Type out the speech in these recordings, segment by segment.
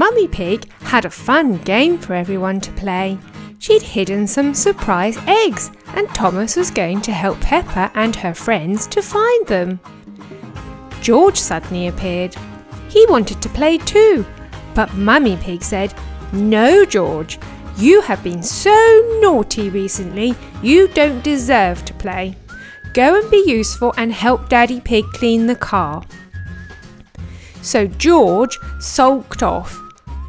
Mummy Pig had a fun game for everyone to play. She'd hidden some surprise eggs, and Thomas was going to help Peppa and her friends to find them. George suddenly appeared. He wanted to play too, but Mummy Pig said, "No, George, you have been so naughty recently, you don't deserve to play. Go and be useful and help Daddy Pig clean the car." So George sulked off,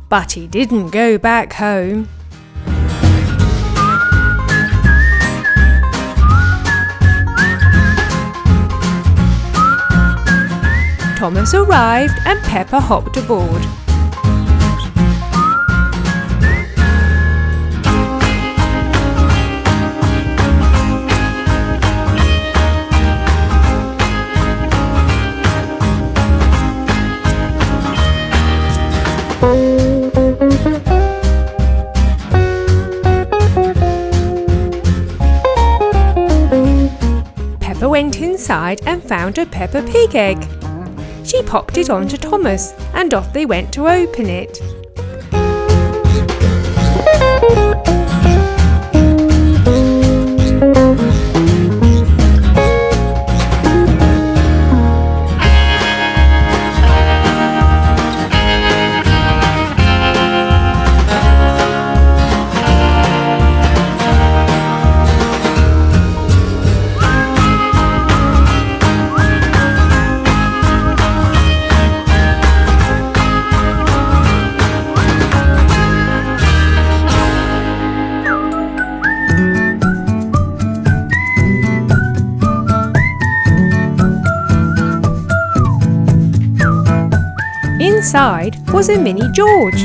but he didn't go back home. Thomas arrived and Peppa hopped aboard. Peppa went inside and found a Peppa Pig egg. She popped it onto Thomas and off they went to open it. Inside was a mini George.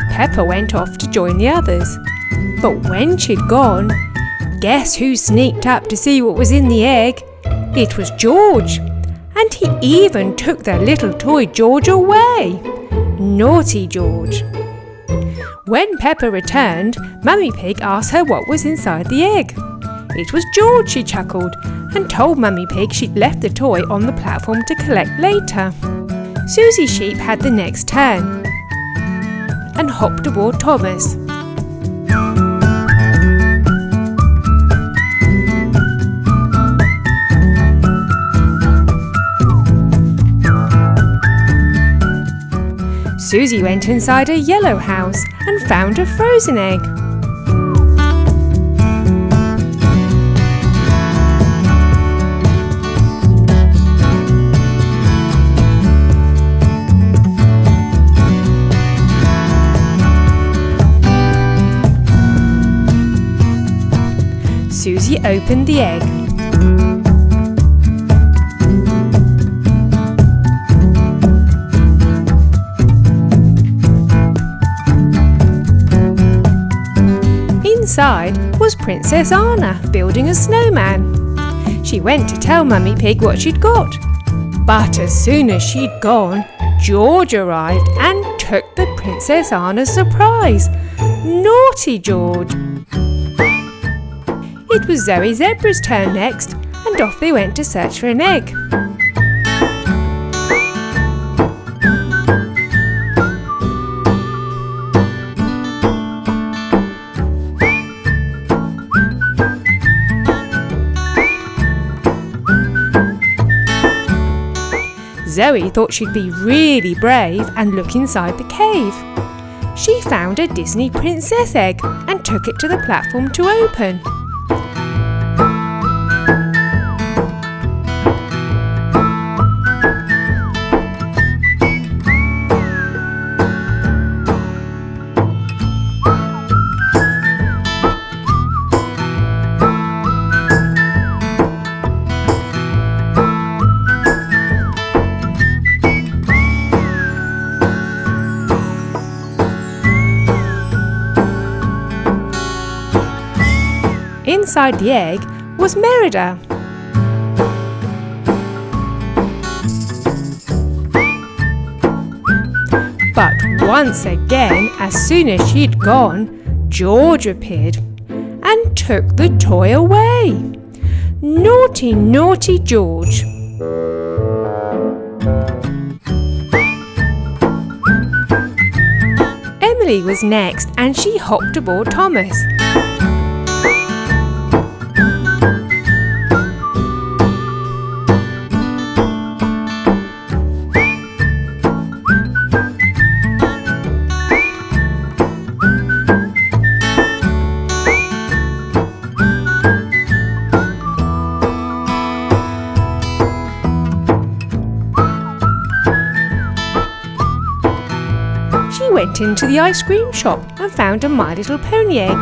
Peppa went off to join the others, but when she'd gone, guess who sneaked up to see what was in the egg? It was George, and he even took their little toy George away. Naughty George. When Peppa returned, Mummy Pig asked her what was inside the egg. It was George, she chuckled, and told Mummy Pig she'd left the toy on the platform to collect later. Susie Sheep had the next turn and hopped aboard Thomas. Susie went inside a yellow house and found a frozen egg. Susie opened the egg. Inside was Princess Anna building a snowman. She went to tell Mummy Pig what she'd got. But as soon as she'd gone, George arrived and took the Princess Anna's surprise. Naughty George! It was Zoe Zebra's turn next, and off they went to search for an egg. Zoe thought she'd be really brave and look inside the cave. She found a Disney princess egg and took it to the platform to open. Inside the egg was Merida. But once again, as soon as she'd gone, George appeared and took the toy away. Naughty, naughty George! Emily was next, and she hopped aboard Thomas. She went into the ice cream shop and found a My Little Pony egg.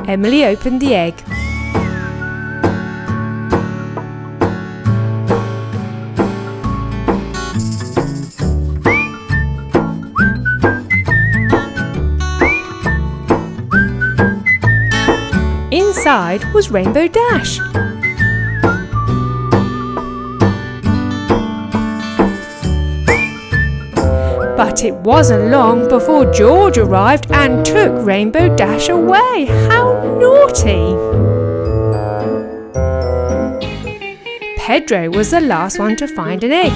Emily opened the egg. Inside was Rainbow Dash. But it wasn't long before George arrived and took Rainbow Dash away. How naughty! Pedro was the last one to find an egg.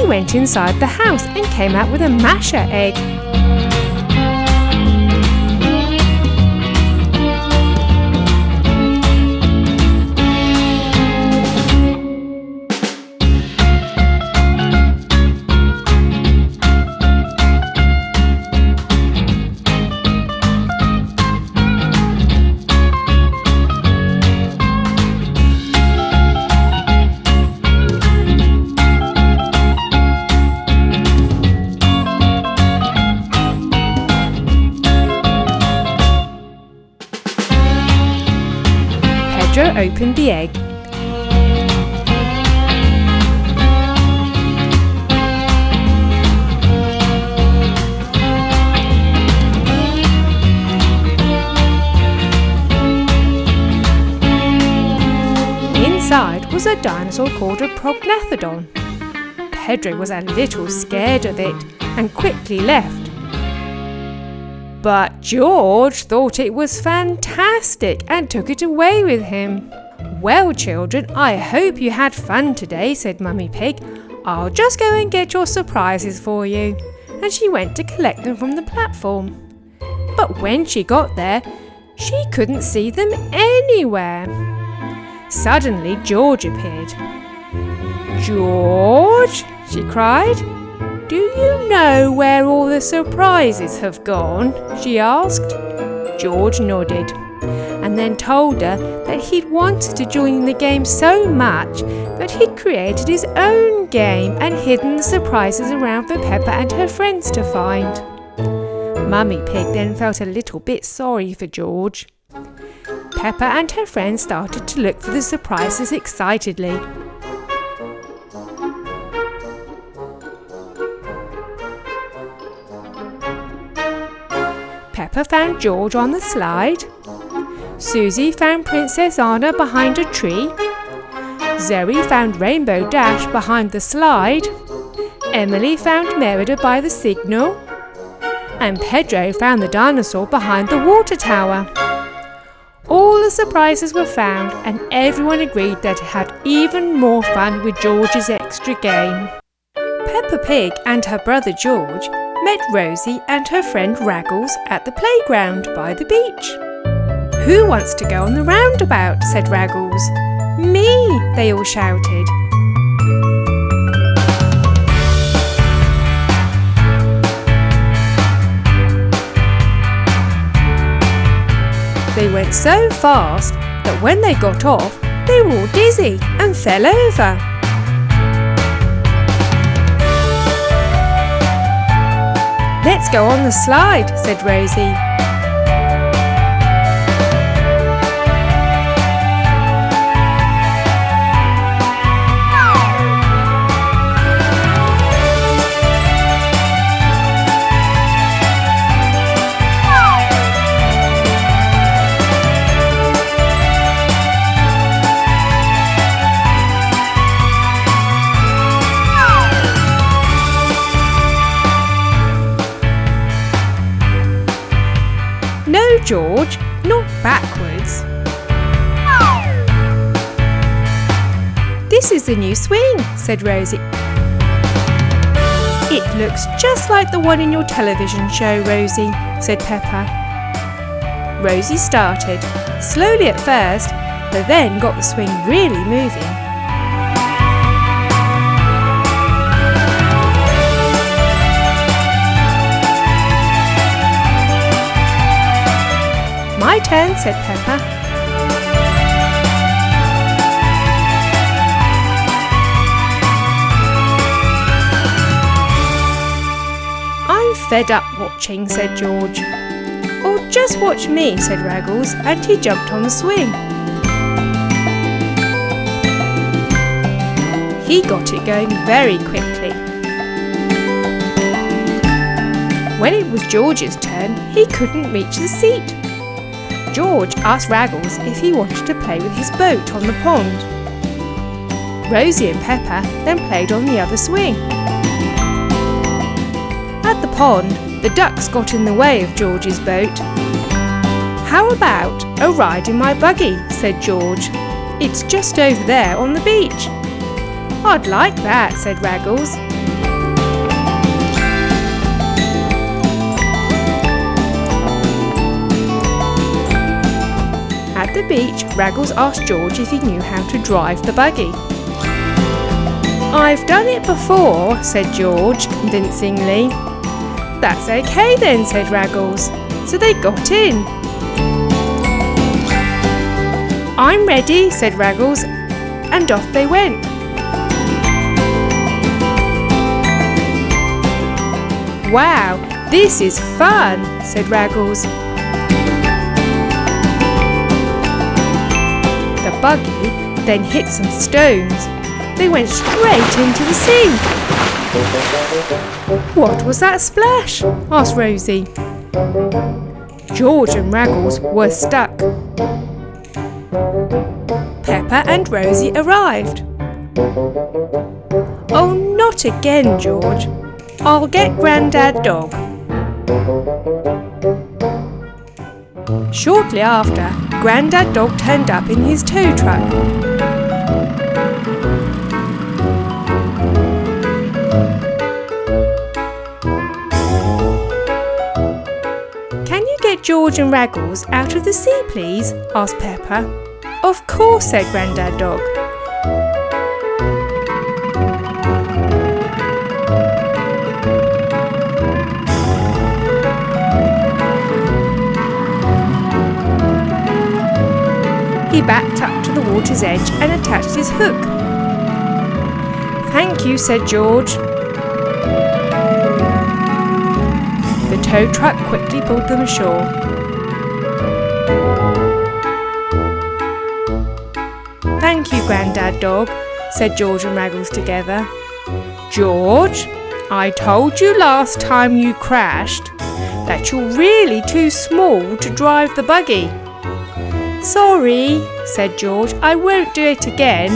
Went inside the house and came out with a masher egg. Pedro opened the egg. Inside was a dinosaur called a prognathodon. Pedro was a little scared of it and quickly left. But George thought it was fantastic and took it away with him. "Well, children, I hope you had fun today," said Mummy Pig. "I'll just go and get your surprises for you." And she went to collect them from the platform. But when she got there, she couldn't see them anywhere. Suddenly, George appeared. "George," she cried. "Do you know where all the surprises have gone?" she asked. George nodded and then told her that he'd wanted to join the game so much that he'd created his own game and hidden the surprises around for Peppa and her friends to find. Mummy Pig then felt a little bit sorry for George. Peppa and her friends started to look for the surprises excitedly. Peppa found George on the slide. Susie found Princess Anna behind a tree. Zoe found Rainbow Dash behind the slide. Emily found Merida by the signal. And Pedro found the dinosaur behind the water tower. All the surprises were found and everyone agreed that it had even more fun with George's extra game. Peppa Pig and her brother George met Rosie and her friend Raggles at the playground by the beach. "Who wants to go on the roundabout?" said Raggles. "Me!" they all shouted. They went so fast that when they got off, they were all dizzy and fell over. "Let's go on the slide," said Rosie. "No, George, not backwards." "This is the new swing," said Rosie. "It looks just like the one in your television show, Rosie," said Peppa. Rosie started, slowly at first, but then got the swing really moving. "My turn," said Peppa. "I'm fed up watching," said George. "Oh, just watch me," said Raggles, and he jumped on the swing. He got it going very quickly. When it was George's turn, he couldn't reach the seat. George asked Raggles if he wanted to play with his boat on the pond. Rosie and Peppa then played on the other swing. At the pond, the ducks got in the way of George's boat. "How about a ride in my buggy?" said George. "It's just over there on the beach." "I'd like that," said Raggles. At the beach, Raggles asked George if he knew how to drive the buggy. "I've done it before," said George convincingly. "That's okay then," said Raggles. So they got in. "I'm ready," said Raggles, and off they went. "Wow, this is fun," said Raggles. The buggy then hit some stones. They went straight into the sea. "What was that splash?" asked Rosie. George and Raggles were stuck. Peppa and Rosie arrived. "Oh, not again, George. I'll get Grandad Dog." Shortly after, Grandad Dog turned up in his tow truck. "Can you get George and Raggles out of the sea, please?" asked Peppa. "Of course," said Grandad Dog. He backed up to the water's edge and attached his hook. "Thank you," said George. The tow truck quickly pulled them ashore. "Thank you, Grandad Dog," said George and Raggles together. "George, I told you last time you crashed that you're really too small to drive the buggy." "Sorry," said George. "I won't do it again."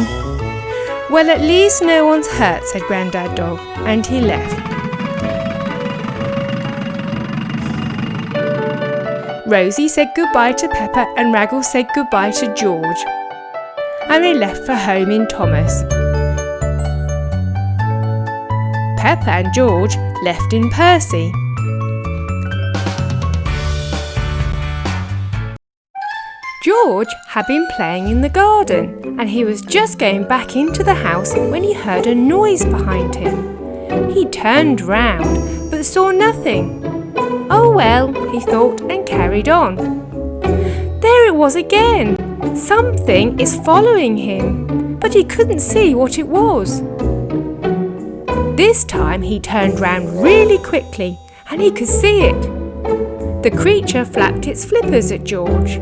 "Well, at least no one's hurt," said Grandad Dog, and he left. Rosie said goodbye to Peppa and Raggles said goodbye to George, and they left for home in Thomas. Peppa and George left in Percy. George had been playing in the garden and he was just going back into the house when he heard a noise behind him. He turned round but saw nothing. "Oh well," he thought and carried on. "There There it was again! Something is following him, but he couldn't see what it was. This time he turned round really quickly and he could see it. The creature flapped its flippers at George.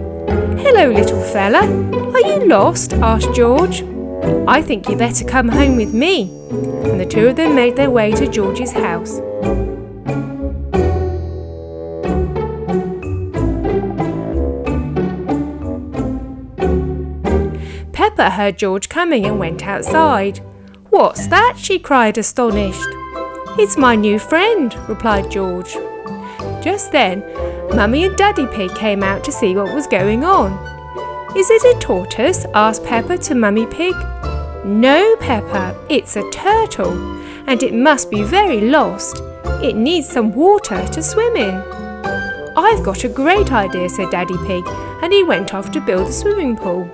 "Hello, little fella. Are you lost?" asked George. "I think you better come home with me." And the two of them made their way to George's house. Peppa heard George coming and went outside. "What's that?" she cried, astonished. "It's my new friend," replied George. Just then, Mummy and Daddy Pig came out to see what was going on. "Is it a tortoise?" asked Peppa to Mummy Pig. "No, Peppa, it's a turtle, and it must be very lost. It needs some water to swim in." "I've got a great idea," said Daddy Pig, and he went off to build a swimming pool.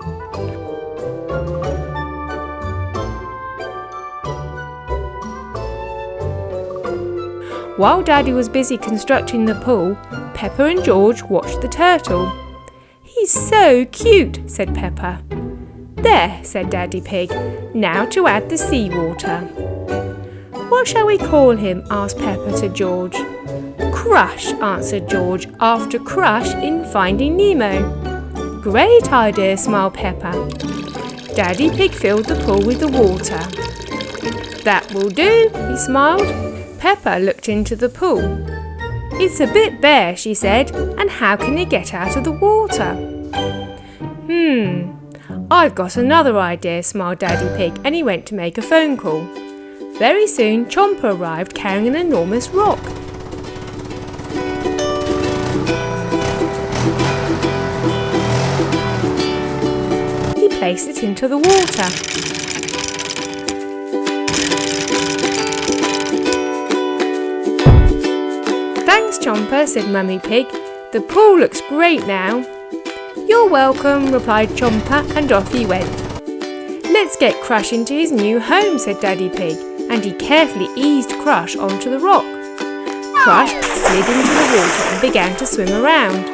While Daddy was busy constructing the pool, Peppa and George watched the turtle. "He's so cute," said Peppa. "There," said Daddy Pig. "Now to add the seawater." "What shall we call him?" asked Peppa to George. "Crush," answered George, after Crush in Finding Nemo. "Great idea," smiled Peppa. Daddy Pig filled the pool with the water. "That will do," he smiled. Peppa looked into the pool. "It's a bit bare," she said, "and how can it get out of the water?" "I've got another idea," smiled Daddy Pig, and he went to make a phone call. Very soon, Chomper arrived carrying an enormous rock. He placed it into the water. "Thanks, Chomper," said Mummy Pig. "The pool looks great now." "You're welcome," replied Chomper, and off he went. "Let's get Crush into his new home," said Daddy Pig, and he carefully eased Crush onto the rock. Crush slid into the water and began to swim around.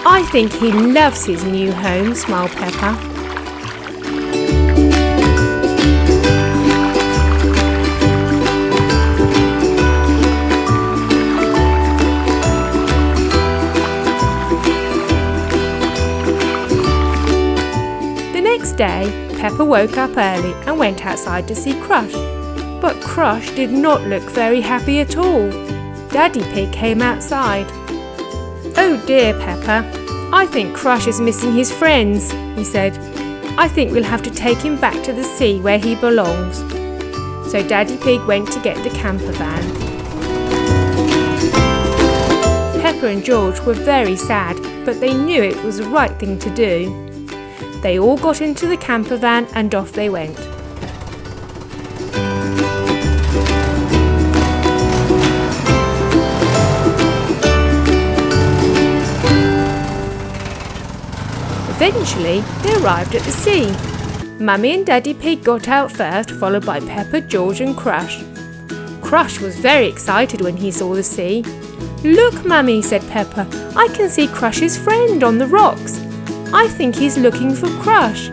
"I think he loves his new home," smiled Peppa. The next day, Peppa woke up early and went outside to see Crush. But Crush did not look very happy at all. Daddy Pig came outside. "Oh dear, Peppa, I think Crush is missing his friends," he said. "I think we'll have to take him back to the sea where he belongs." So Daddy Pig went to get the camper van. Peppa and George were very sad, but they knew it was the right thing to do. They all got into the camper van and off they went. Eventually, they arrived at the sea. Mummy and Daddy Pig got out first, followed by Peppa, George and Crush. Crush was very excited when he saw the sea. "Look, Mummy," said Peppa, "I can see Crush's friend on the rocks. I think he's looking for Crush."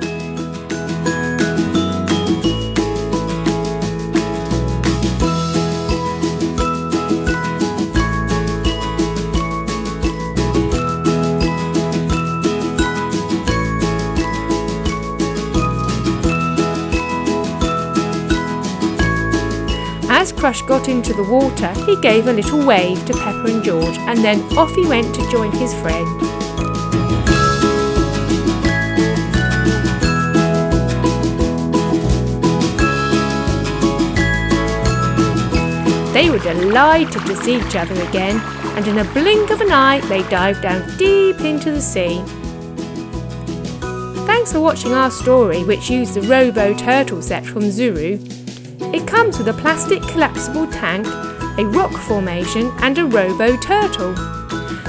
As Crush got into the water, he gave a little wave to Peppa and George, and then off he went to join his friend. They were delighted to see each other again, and in a blink of an eye they dived down deep into the sea. Thanks for watching our story, which used the Robo Turtle set from Zuru. It comes with a plastic collapsible tank, a rock formation and a Robo Turtle.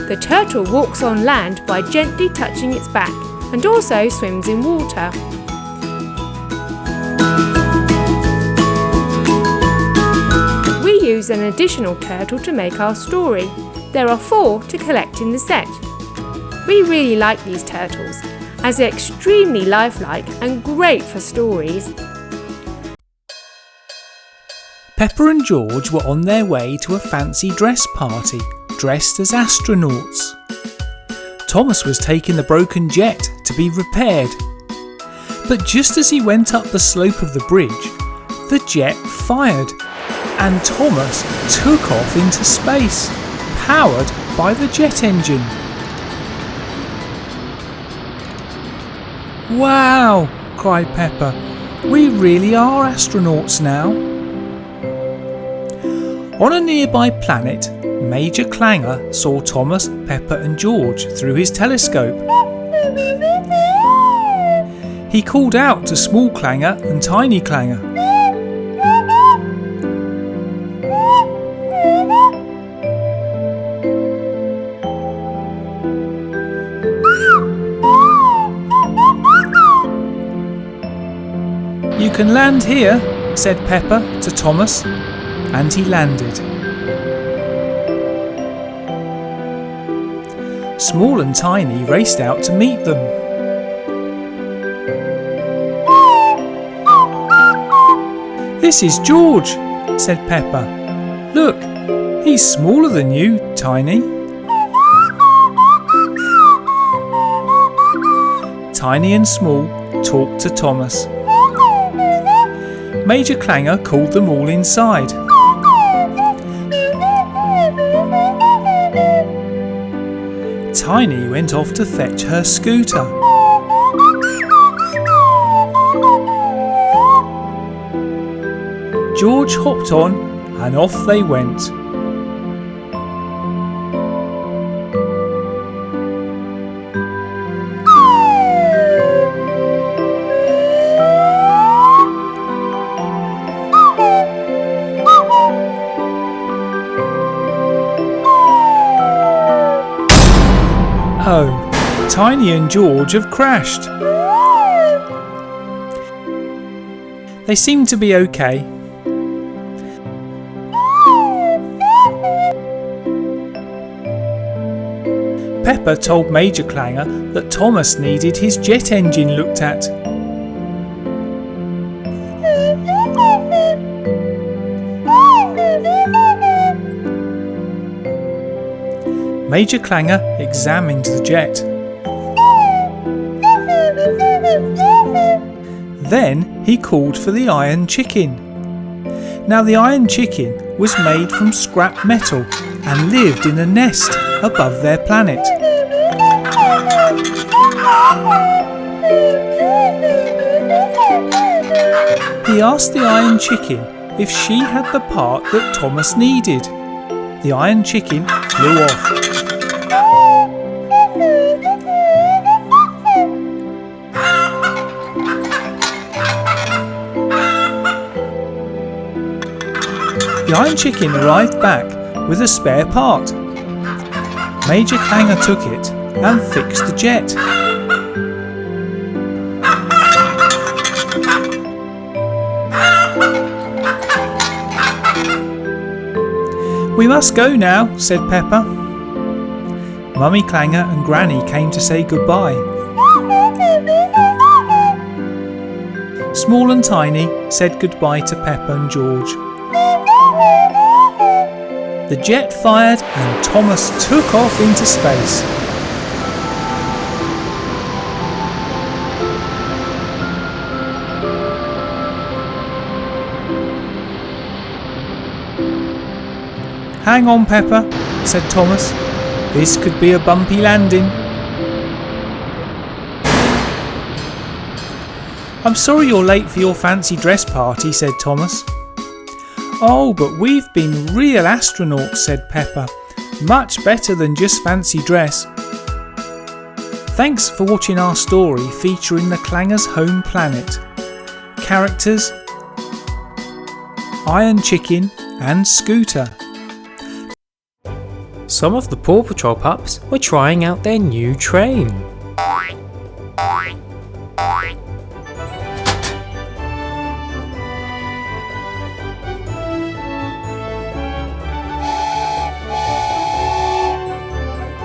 The turtle walks on land by gently touching its back and also swims in water. We use an additional turtle to make our story. There are 4 to collect in the set. We really like these turtles, as they're extremely lifelike and great for stories. Peppa and George were on their way to a fancy dress party, dressed as astronauts. Thomas was taking the broken jet to be repaired. But just as he went up the slope of the bridge, the jet fired and Thomas took off into space, powered by the jet engine. "Wow!" cried Peppa. "We really are astronauts now." On a nearby planet, Major Clanger saw Thomas, Peppa and George through his telescope. He called out to Small Clanger and Tiny Clanger. "You can land here," said Peppa to Thomas, and he landed. Small and Tiny raced out to meet them. "This is George," said Peppa. "Look, he's smaller than you, Tiny." Tiny and Small talked to Thomas. Major Clanger called them all inside. Tiny went off to fetch her scooter. George hopped on and off they went. Oh, Tiny and George have crashed. They seem to be okay. Peppa told Major Clanger that Thomas needed his jet engine looked at. Major Clanger examined the jet. Then he called for the iron chicken. Now the iron chicken was made from scrap metal and lived in a nest above their planet. He asked the iron chicken if she had the part that Thomas needed. The iron chicken flew off. The iron chicken arrived back with a spare part. Major Clanger took it and fixed the jet. "We must go now," said Peppa. Mummy Clanger and Granny came to say goodbye. Small and Tiny said goodbye to Peppa and George. The jet fired and Thomas took off into space. "Hang on, Peppa," said Thomas. "This could be a bumpy landing." "I'm sorry you're late for your fancy dress party," said Thomas. "Oh, but we've been real astronauts," said Peppa. "Much better than just fancy dress." Thanks for watching our story featuring the Clangers' home planet. Characters: Iron Chicken and Scooter. Some of the Paw Patrol pups were trying out their new train.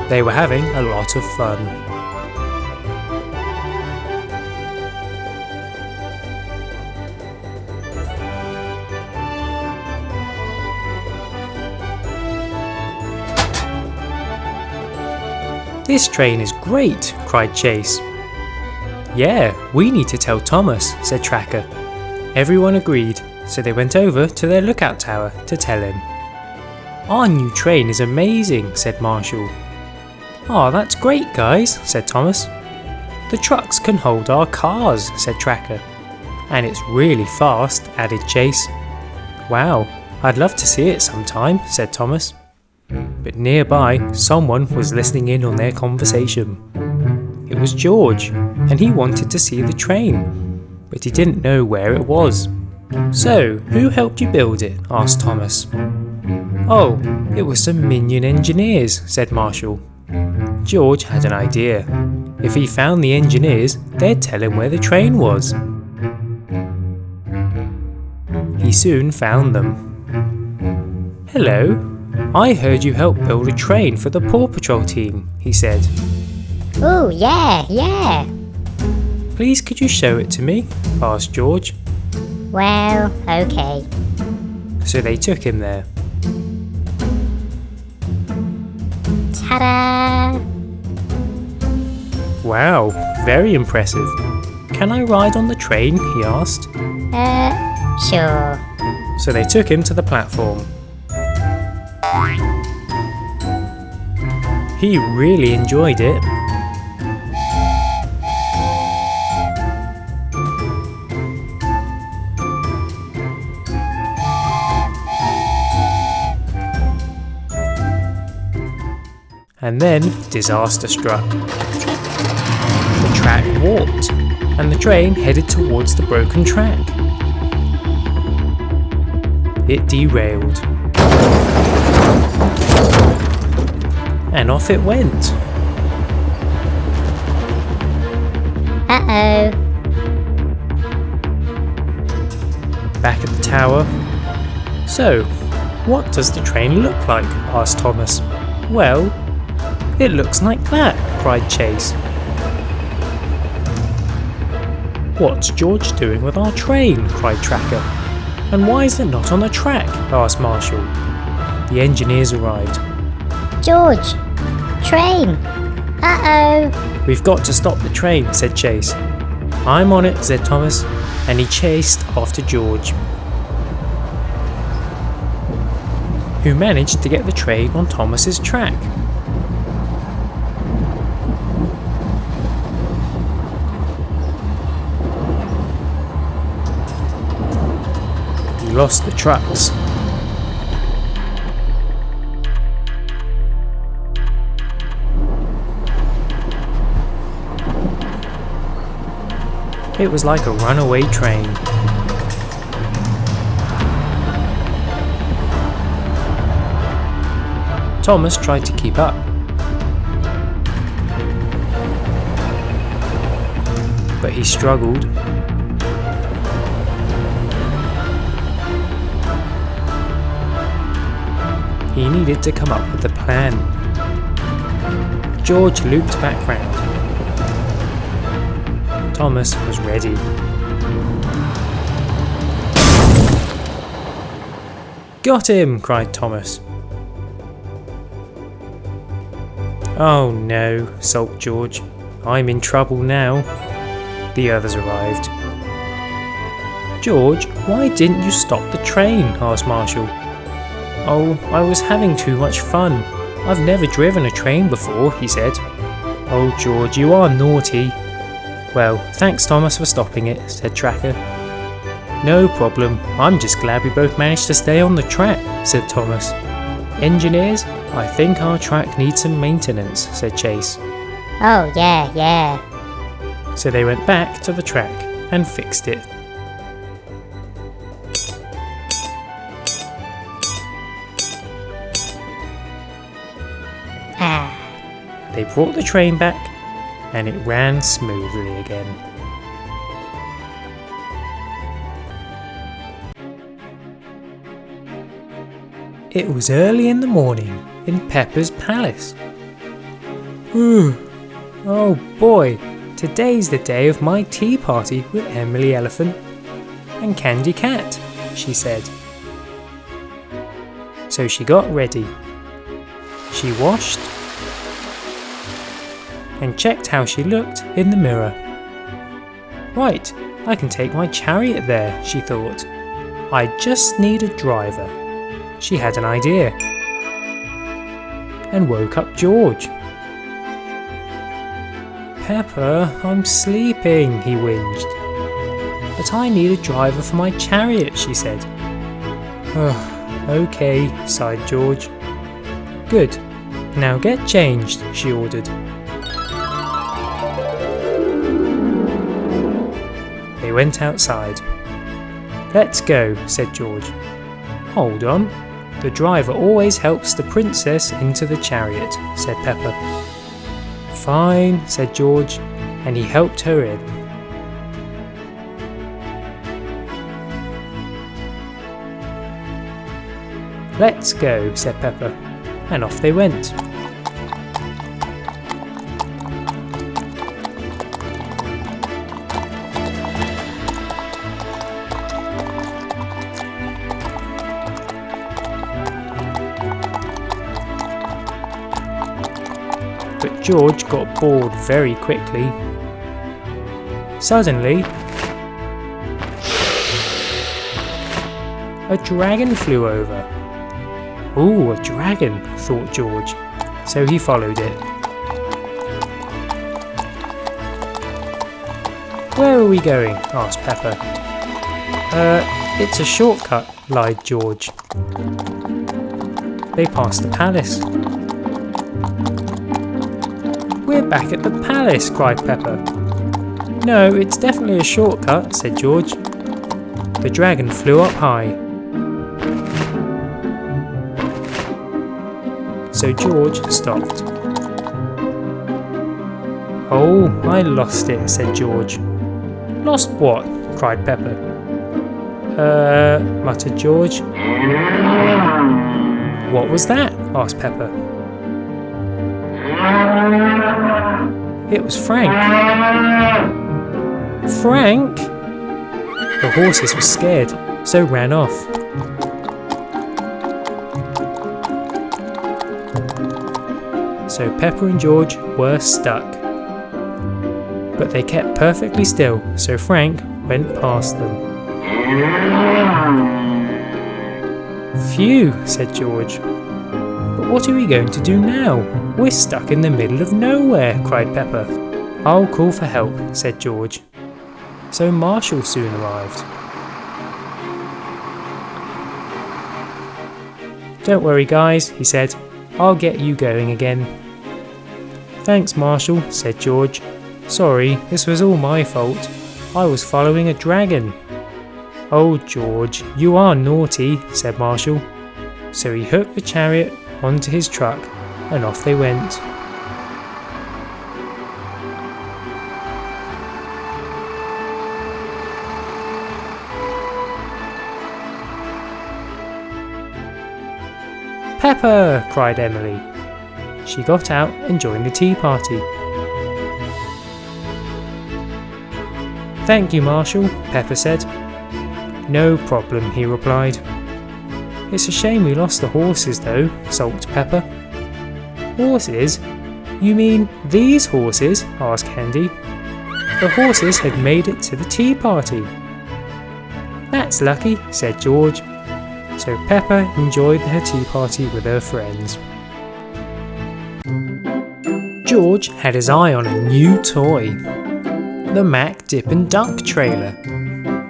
They were having a lot of fun. "This train is great," cried Chase. "Yeah, we need to tell Thomas," said Tracker. Everyone agreed, so they went over to their lookout tower to tell him. "Our new train is amazing," said Marshall. "Oh, that's great, guys," said Thomas. "The trucks can hold our cars," said Tracker. "And it's really fast," added Chase. "Wow, I'd love to see it sometime," said Thomas. But nearby, someone was listening in on their conversation. It was George, and he wanted to see the train, but he didn't know where it was. "So, who helped you build it?" asked Thomas. "Oh, it was some minion engineers," said Marshall. George had an idea. If he found the engineers, they'd tell him where the train was. He soon found them. "Hello, I heard you helped build a train for the Paw Patrol team," he said. "Oh, yeah. "Please could you show it to me?" asked George. Well, okay." So they took him there. Ta-da! "Wow, very impressive. Can I ride on the train?" he asked. Sure. So they took him to the platform. He really enjoyed it. And then disaster struck. The track warped, and the train headed towards the broken track. It derailed. And off it went. Uh-oh. Back at the tower. "So, what does the train look like?" asked Thomas. "Well, it looks like that," cried Chase. "What's George doing with our train?" cried Tracker. "And why is it not on the track?" asked Marshall. The engineers arrived. George! Train! Uh-oh! "We've got to stop the train," said Chase. "I'm on it," said Thomas, and he chased after George, who managed to get the train on Thomas's track. He lost the trucks. It was like a runaway train. Thomas tried to keep up, but he struggled. He needed to come up with a plan. George looped back round. Thomas was ready. "Got him!" cried Thomas. "Oh no," sulked George. "I'm in trouble now." The others arrived. "George, why didn't you stop the train?" asked Marshall. "Oh, I was having too much fun. I've never driven a train before," he said. "Oh, George, you are naughty." "Well, thanks Thomas for stopping it," said Tracker. "No problem, I'm just glad we both managed to stay on the track," said Thomas. "Engineers, I think our track needs some maintenance," said Chase. Oh, yeah, yeah. So they went back to the track and fixed it. Ah, They brought the train back and it ran smoothly again. It was early in the morning in Peppa's palace. Oh boy, today's the day of my tea party with Emily Elephant and Candy Cat, she said. So she got ready. She washed and checked how she looked in the mirror. Right, I can take my chariot there, she thought. I just need a driver. She had an idea and woke up George. Peppa, I'm sleeping, he whinged. But I need a driver for my chariot, she said. Okay, sighed George. Good, now get changed, she ordered. They went outside. Let's go, said George. Hold on, the driver always helps the princess into the chariot, said Peppa. Fine, said George, and he helped her in. Let's go, said Peppa, and off they went. But George got bored very quickly. Suddenly, a dragon flew over. Ooh, a dragon, thought George, so he followed it. Where are we going? Asked Peppa. It's a shortcut, lied George. They passed the palace. We're back at the palace, cried Peppa. No, it's definitely a shortcut, said George. The dragon flew up high. So George stopped. Oh, I lost it, said George. Lost what? Cried Peppa. Muttered George. What was that? Asked Peppa. It was Frank. Frank? The horses were scared, so ran off. So Peppa and George were stuck. But they kept perfectly still, so Frank went past them. Phew, said George. But what are we going to do now? We're stuck in the middle of nowhere, cried Peppa. I'll call for help, said George. So Marshall soon arrived. Don't worry guys, he said. I'll get you going again. Thanks Marshall, said George. Sorry, this was all my fault. I was following a dragon. Oh George, you are naughty, said Marshall. So he hooked the chariot onto his truck and off they went. Peppa! Cried Emily. She got out and joined the tea party. Thank you, Marshall, Peppa said. No problem, he replied. It's a shame we lost the horses though, sulked Peppa. Horses? You mean these horses? Asked Candy. The horses had made it to the tea party. That's lucky, said George. So Peppa enjoyed her tea party with her friends. George had his eye on a new toy, the Mac Dip and Duck trailer,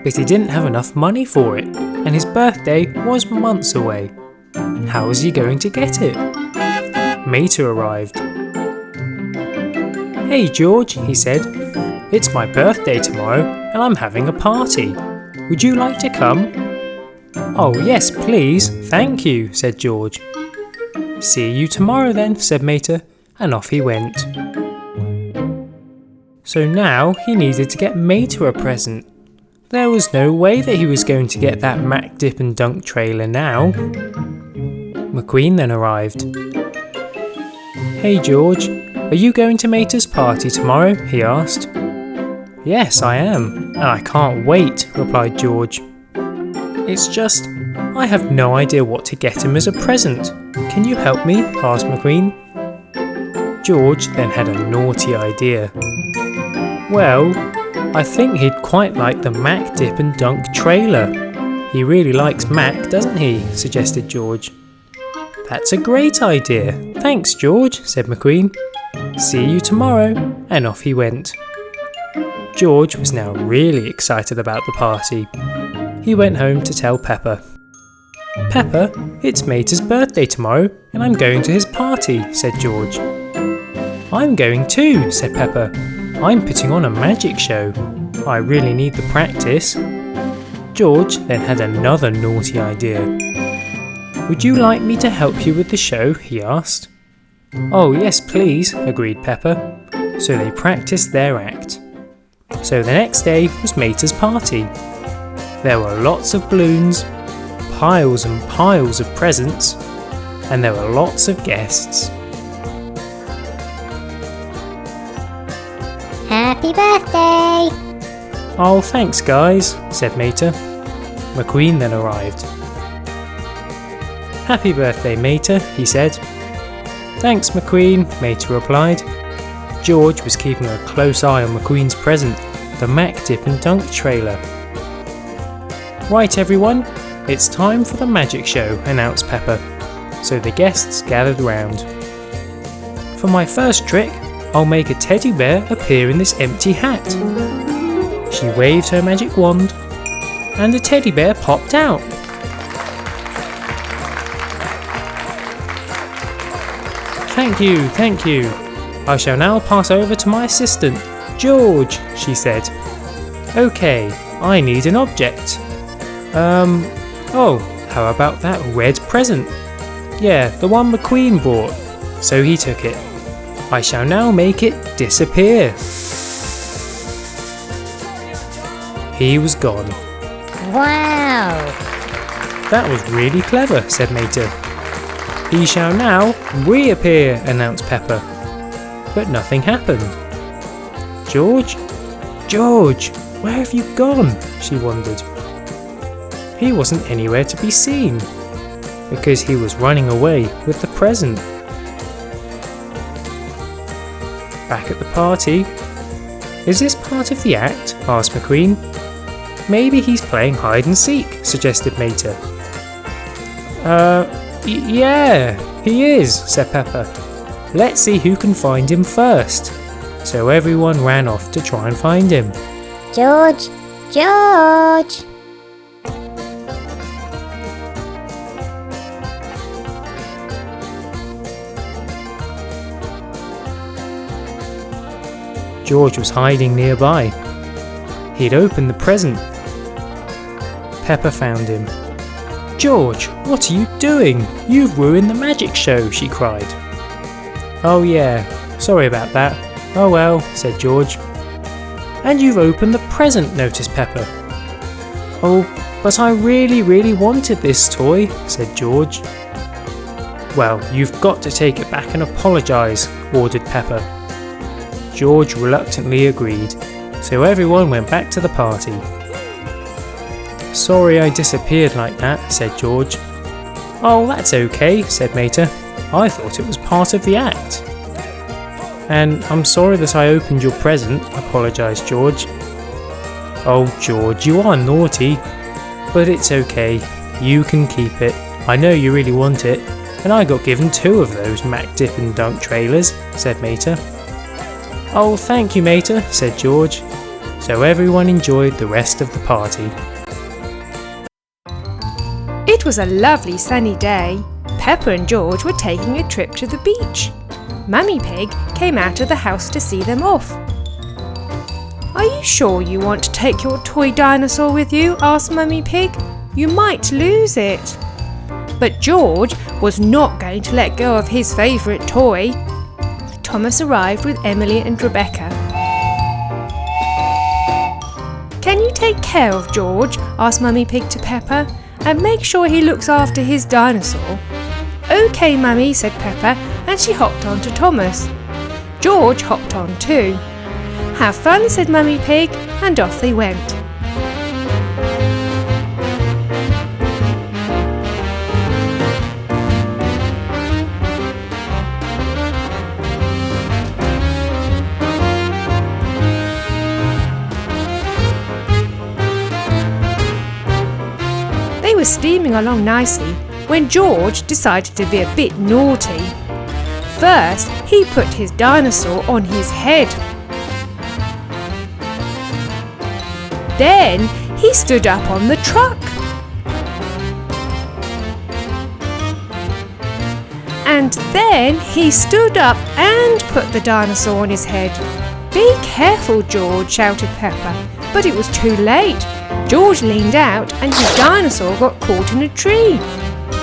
but he didn't have enough money for it, and his birthday was months away. How was he going to get it? Mater arrived. "Hey George," he said, "it's my birthday tomorrow and I'm having a party. Would you like to come?" "Oh yes, please, thank you," said George. "See you tomorrow then," said Mater, and off he went. So now he needed to get Mater a present. There was no way that he was going to get that Mac Dip and Dunk trailer now. McQueen then arrived. "Hey George, are you going to Mater's party tomorrow?" he asked. "Yes, I am, and I can't wait," replied George. "It's just, I have no idea what to get him as a present. Can you help me?" asked McQueen. George then had a naughty idea. "Well, I think he'd quite like the Mac Dip and Dunk trailer. He really likes Mac, doesn't he?" suggested George. "That's a great idea. Thanks, George," said McQueen. "See you tomorrow," and off he went. George was now really excited about the party. He went home to tell Peppa. "Peppa, it's Mater's birthday tomorrow and I'm going to his party," said George. "I'm going too," said Peppa. "I'm putting on a magic show. I really need the practice." George then had another naughty idea. "Would you like me to help you with the show?" he asked. "Oh yes please," agreed Peppa. So they practiced their act. So the next day was Mater's party. There were lots of balloons, piles and piles of presents, and there were lots of guests. Happy birthday! "Oh, thanks guys," said Mater. McQueen then arrived. "Happy birthday, Mater," he said. "Thanks, McQueen," Mater replied. George was keeping a close eye on McQueen's present, the Mac Dip and Dunk trailer. "Right everyone, it's time for the magic show," announced Peppa. So the guests gathered round. "For my first trick, I'll make a teddy bear appear in this empty hat." She waved her magic wand, and the teddy bear popped out. Thank you. I shall now pass over to my assistant, George," she said. "Okay, I need an object. Oh, how about that red present? Yeah, the one McQueen brought." So he took it. "I shall now make it disappear." He was gone. Wow! "That was really clever," said Mater. "He shall now reappear," announced Peppa. But nothing happened. George, where have you gone?" she wondered. He wasn't anywhere to be seen, because he was running away with the present. Back at the party. "Is this part of the act?" asked McQueen. "Maybe he's playing hide and seek," suggested Mater. Yeah, he is," said Peppa. "Let's see who can find him first." So everyone ran off to try and find him. George! George! George was hiding nearby. He'd opened the present. Peppa found him. "George, what are you doing? You've ruined the magic show," she cried. "Oh yeah, sorry about that. Oh well," said George. "And you've opened the present," noticed Peppa. "Oh, but I really wanted this toy," said George. "Well, you've got to take it back and apologise," ordered Peppa. George reluctantly agreed, so everyone went back to the party. "Sorry I disappeared like that," said George. "Oh, that's okay," said Mater. "I thought it was part of the act." "And I'm sorry that I opened your present," apologised George. "Oh, George, you are naughty. But it's okay, you can keep it. I know you really want it, and I got given 2 of those Mac Dip and Dunk trailers," said Mater. "Oh, thank you, Mater," said George. So everyone enjoyed the rest of the party. It was a lovely sunny day. Peppa and George were taking a trip to the beach. Mummy Pig came out of the house to see them off. "Are you sure you want to take your toy dinosaur with you?" asked Mummy Pig. "You might lose it." But George was not going to let go of his favourite toy. Thomas arrived with Emily and Rebecca. "Can you take care of George?" asked Mummy Pig to Peppa, "and make sure he looks after his dinosaur?" "OK, Mummy," said Peppa, and she hopped on to Thomas. George hopped on too. "Have fun," said Mummy Pig, and off they went. They were steaming along nicely when George decided to be a bit naughty. First, he put his dinosaur on his head. Then he stood up on the truck. And then he stood up and put the dinosaur on his head. "Be careful, George," shouted Peppa, but it was too late. George leaned out and his dinosaur got caught in a tree.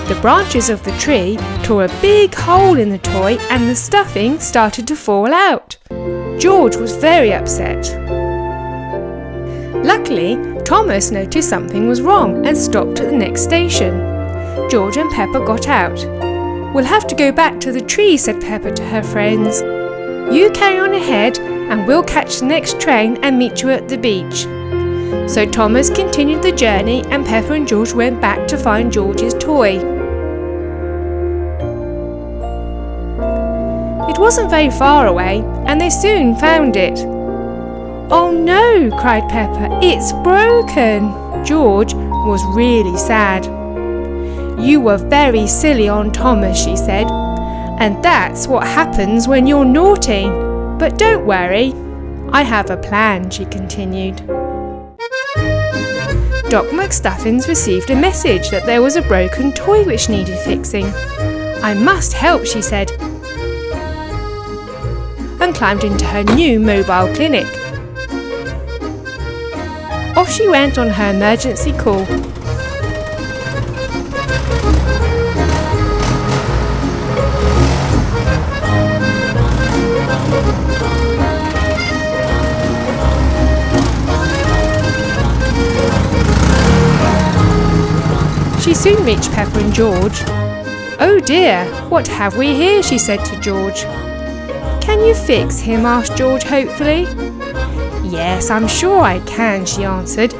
The branches of the tree tore a big hole in the toy and the stuffing started to fall out. George was very upset. Luckily, Thomas noticed something was wrong and stopped at the next station. George and Peppa got out. "We'll have to go back to the tree," said Peppa to her friends. "You carry on ahead and we'll catch the next train and meet you at the beach." So Thomas continued the journey and Peppa and George went back to find George's toy. It wasn't very far away and they soon found it. "Oh no," cried Peppa, "it's broken." George was really sad. "You were very silly on Thomas," she said, "and that's what happens when you're naughty. But don't worry, I have a plan," she continued. Doc McStuffins received a message that there was a broken toy which needed fixing. "I must help," she said, and climbed into her new mobile clinic. Off she went on her emergency call. She soon reached Peppa and George. "Oh dear, what have we here?" she said to George. "Can you fix him?" asked George hopefully. "Yes, I'm sure I can," she answered.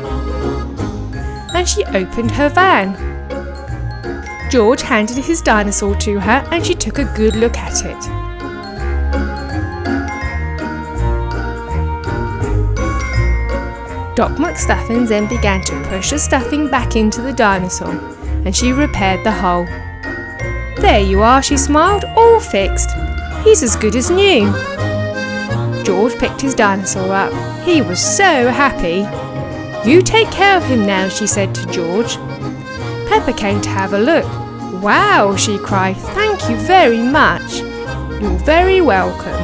And she opened her van. George handed his dinosaur to her and she took a good look at it. Doc McStuffins then began to push the stuffing back into the dinosaur and she repaired the hole. "There you are," she smiled, "all fixed. He's as good as new." George picked his dinosaur up. He was so happy. "You take care of him now," she said to George. Peppa came to have a look. "Wow," she cried, "thank you very much." "You're very welcome."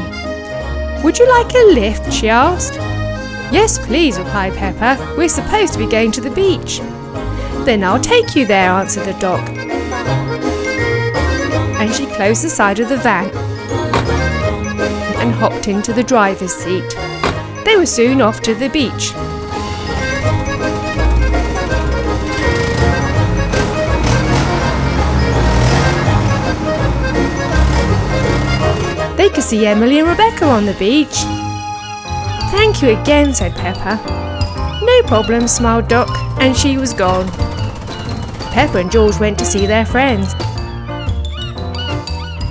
"Would you like a lift?" she asked. "Yes, please," replied Peppa. "We're supposed to be going to the beach." "Then I'll take you there," answered the doc. And she closed the side of the van and hopped into the driver's seat. They were soon off to the beach. They could see Emily and Rebecca on the beach. "Thank you again," said Peppa. "No problem," smiled Doc, and she was gone. Peppa and George went to see their friends.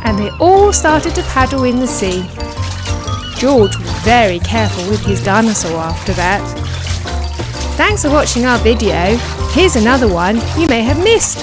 And they all started to paddle in the sea. George was very careful with his dinosaur after that. Thanks for watching our video. Here's another one you may have missed.